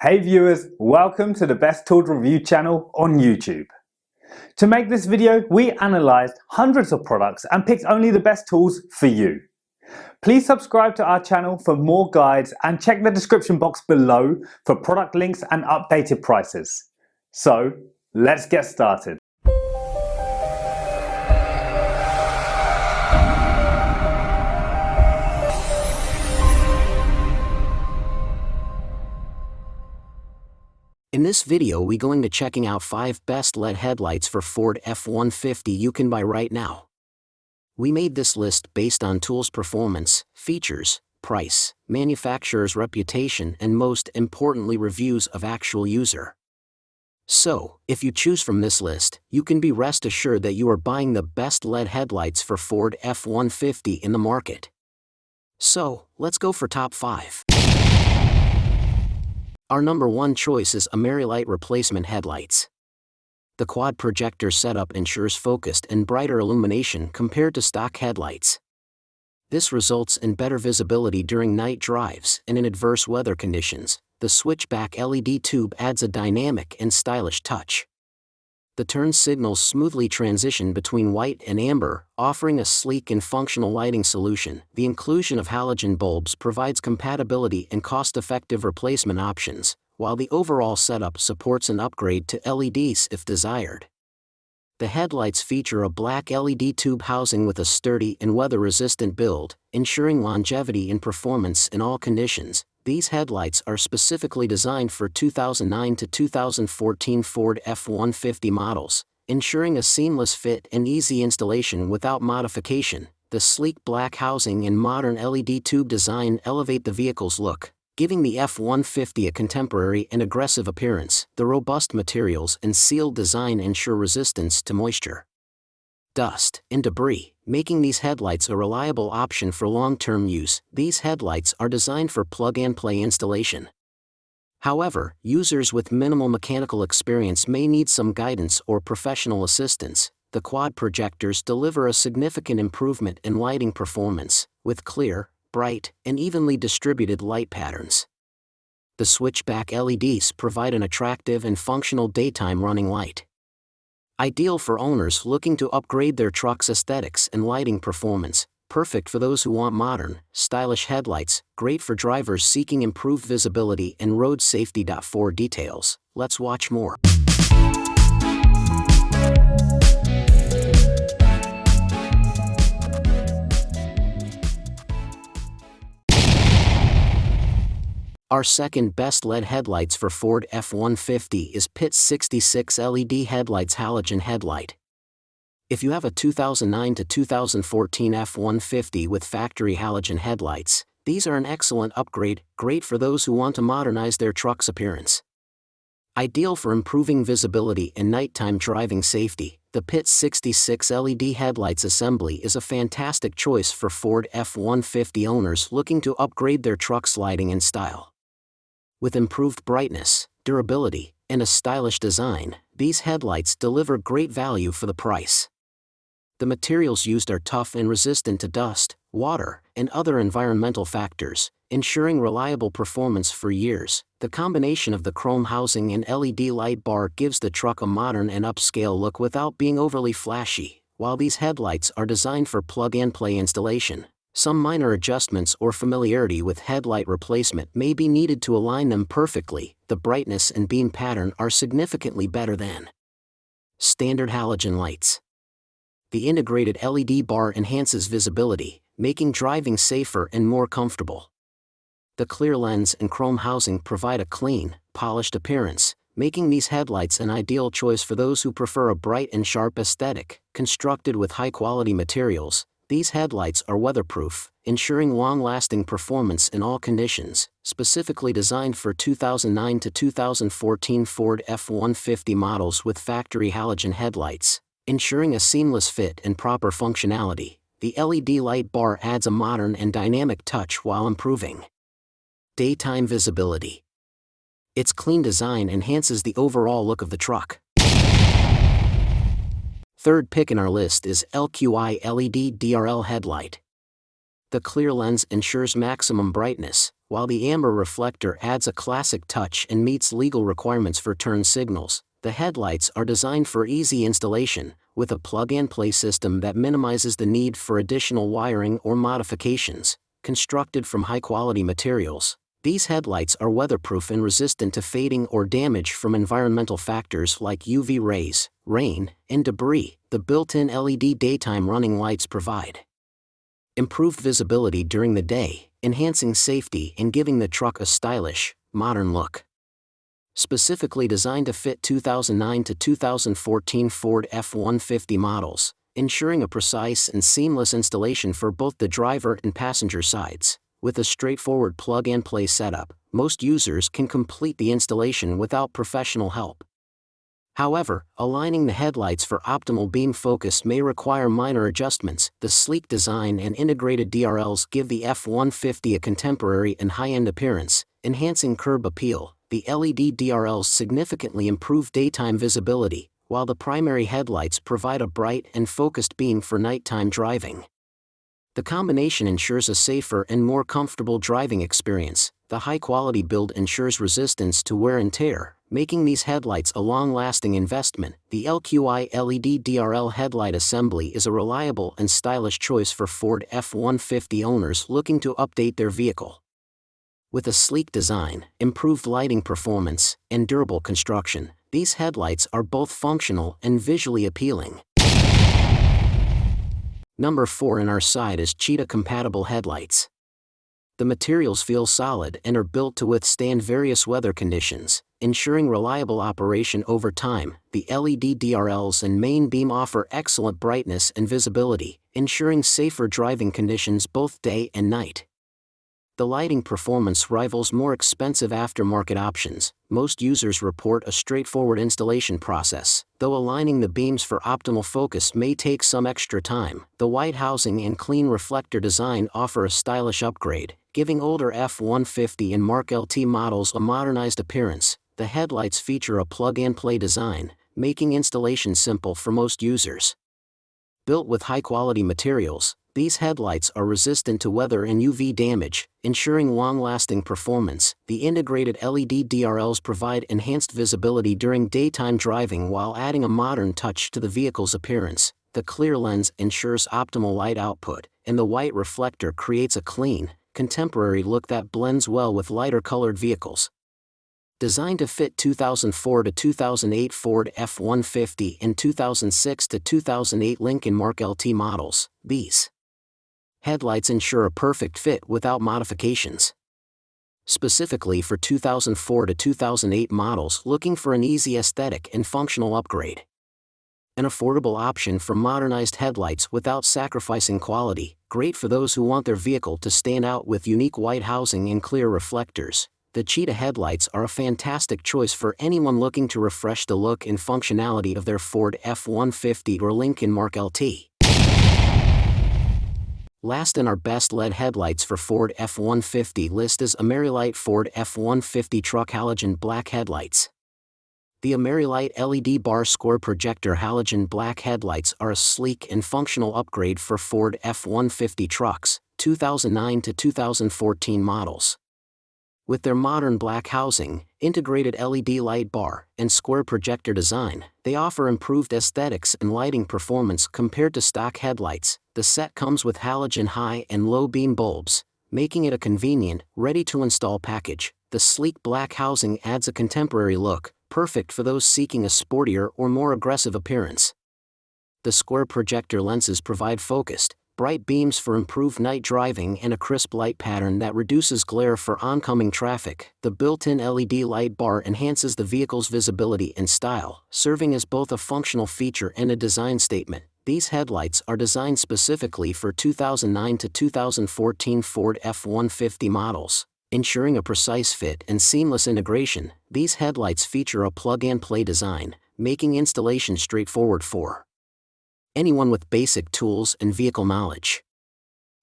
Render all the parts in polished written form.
Hey viewers, welcome to the Best Tools Review channel on YouTube. To make this video, we analysed hundreds of products and picked only the best tools for you. Please subscribe to our channel for more guides and check the description box below for product links and updated prices. So, let's get started. In this video we going to checking out 5 best LED headlights for Ford F150 you can buy right now. We made this list based on tools performance, features, price, manufacturer's reputation and most importantly reviews of actual user. So, if you choose from this list, you can be rest assured that you are buying the best LED headlights for Ford F150 in the market. So, let's go for top 5. Our number 1 choice is AmeriLite replacement headlights. The quad projector setup ensures focused and brighter illumination compared to stock headlights. This results in better visibility during night drives and in adverse weather conditions. The switchback LED tube adds a dynamic and stylish touch. The turn signals smoothly transition between white and amber, offering a sleek and functional lighting solution. The inclusion of halogen bulbs provides compatibility and cost-effective replacement options, while the overall setup supports an upgrade to LEDs if desired. The headlights feature a black LED tube housing with a sturdy and weather-resistant build, ensuring longevity and performance in all conditions. These headlights are specifically designed for 2009 to 2014 Ford F150 models, ensuring a seamless fit and easy installation without modification. The sleek black housing and modern LED tube design elevate the vehicle's look, giving the F150 a contemporary and aggressive appearance. The robust materials and sealed design ensure resistance to moisture, dust, and debris, making these headlights a reliable option for long-term use. These headlights are designed for plug-and-play installation. However, users with minimal mechanical experience may need some guidance or professional assistance. The quad projectors deliver a significant improvement in lighting performance, with clear, bright, and evenly distributed light patterns. The switchback LEDs provide an attractive and functional daytime running light. Ideal for owners looking to upgrade their truck's aesthetics and lighting performance, perfect for those who want modern, stylish headlights, great for drivers seeking improved visibility and road safety. For details, let's watch more. Our second best LED headlights for Ford F150 is PIT 66 LED Headlights Halogen Headlight. If you have a 2009 to 2014 F150 with factory halogen headlights, these are an excellent upgrade, great for those who want to modernize their truck's appearance. Ideal for improving visibility and nighttime driving safety, the PIT 66 LED Headlights assembly is a fantastic choice for Ford F150 owners looking to upgrade their truck's lighting and style. With improved brightness, durability, and a stylish design, these headlights deliver great value for the price. The materials used are tough and resistant to dust, water, and other environmental factors, ensuring reliable performance for years. The combination of the chrome housing and LED light bar gives the truck a modern and upscale look without being overly flashy. While these headlights are designed for plug-and-play installation, some minor adjustments or familiarity with headlight replacement may be needed to align them perfectly. The brightness and beam pattern are significantly better than standard halogen lights. The integrated LED bar enhances visibility, making driving safer and more comfortable. The clear lens and chrome housing provide a clean, polished appearance, making these headlights an ideal choice for those who prefer a bright and sharp aesthetic. Constructed with high-quality materials, these headlights are weatherproof, ensuring long-lasting performance in all conditions. Specifically designed for 2009 to 2014 Ford F150 models with factory halogen headlights, ensuring a seamless fit and proper functionality, the LED light bar adds a modern and dynamic touch while improving daytime visibility. Its clean design enhances the overall look of the truck. Third pick in our list is LQI LED DRL Headlight. The clear lens ensures maximum brightness, While the amber reflector adds a classic touch and meets legal requirements for turn signals, the headlights are designed for easy installation, with a plug-and-play system that minimizes the need for additional wiring or modifications. Constructed from high-quality materials, these headlights are weatherproof and resistant to fading or damage from environmental factors like UV rays, rain, and debris. The built-in LED daytime running lights provide improved visibility during the day, enhancing safety and giving the truck a stylish, modern look. Specifically designed to fit 2009 to 2014 Ford F150 models, ensuring a precise and seamless installation for both the driver and passenger sides. With a straightforward plug-and-play setup, most users can complete the installation without professional help. However, aligning the headlights for optimal beam focus may require minor adjustments. The sleek design and integrated DRLs give the F150 a contemporary and high-end appearance, enhancing curb appeal. The LED DRLs significantly improve daytime visibility, while the primary headlights provide a bright and focused beam for nighttime driving. The combination ensures a safer and more comfortable driving experience. The high-quality build ensures resistance to wear and tear, making these headlights a long-lasting investment. The LQI LED DRL headlight assembly is a reliable and stylish choice for Ford F150 owners looking to update their vehicle. With a sleek design, improved lighting performance, and durable construction, these headlights are both functional and visually appealing. Number 4 in our side is CHEDA-compatible headlights. The materials feel solid and are built to withstand various weather conditions, ensuring reliable operation over time. The LED DRLs and main beam offer excellent brightness and visibility, ensuring safer driving conditions both day and night. The lighting performance rivals more expensive aftermarket options. Most users report a straightforward installation process, though aligning the beams for optimal focus may take some extra time. The white housing and clean reflector design offer a stylish upgrade, giving older F150 and Mark LT models a modernized appearance. The headlights feature a plug-and-play design, making installation simple for most users. Built with high-quality materials, these headlights are resistant to weather and UV damage, ensuring long-lasting performance. The integrated LED DRLs provide enhanced visibility during daytime driving while adding a modern touch to the vehicle's appearance. The clear lens ensures optimal light output, and the white reflector creates a clean, contemporary look that blends well with lighter-colored vehicles. Designed to fit 2004 to 2008 Ford F150 and 2006 to 2008 Lincoln Mark LT models, these headlights ensure a perfect fit without modifications. Specifically for 2004 to 2008 models looking for an easy aesthetic and functional upgrade. An affordable option for modernized headlights without sacrificing quality, great for those who want their vehicle to stand out with unique white housing and clear reflectors. The CHEDA headlights are a fantastic choice for anyone looking to refresh the look and functionality of their Ford F150 or Lincoln Mark LT. Last in our best LED headlights for Ford F150 list is AmeriLite Ford F150 Truck Halogen Black Headlights. The AmeriLite LED bar square projector halogen black headlights are a sleek and functional upgrade for Ford F150 trucks, 2009 to 2014 models. With their modern black housing, integrated LED light bar, and square projector design, they offer improved aesthetics and lighting performance compared to stock headlights. The set comes with halogen high and low beam bulbs, making it a convenient, ready-to-install package. The sleek black housing adds a contemporary look, perfect for those seeking a sportier or more aggressive appearance. The square projector lenses provide focused, bright beams for improved night driving and a crisp light pattern that reduces glare for oncoming traffic. The built-in LED light bar enhances the vehicle's visibility and style, serving as both a functional feature and a design statement. These headlights are designed specifically for 2009 to 2014 Ford F150 models, ensuring a precise fit and seamless integration. These headlights feature a plug-and-play design, making installation straightforward for anyone with basic tools and vehicle knowledge.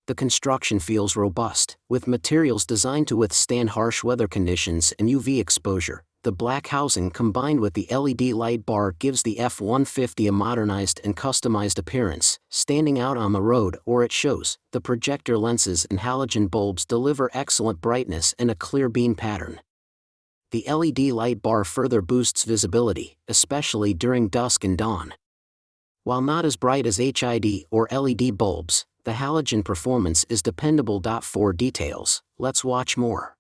The construction feels robust, with materials designed to withstand harsh weather conditions and UV exposure. The black housing combined with the LED light bar gives the F-150 a modernized and customized appearance, standing out on the road or at shows. The projector lenses and halogen bulbs deliver excellent brightness and a clear beam pattern. The LED light bar further boosts visibility, especially during dusk and dawn. While not as bright as HID or LED bulbs, the halogen performance is dependable. For details, let's watch more.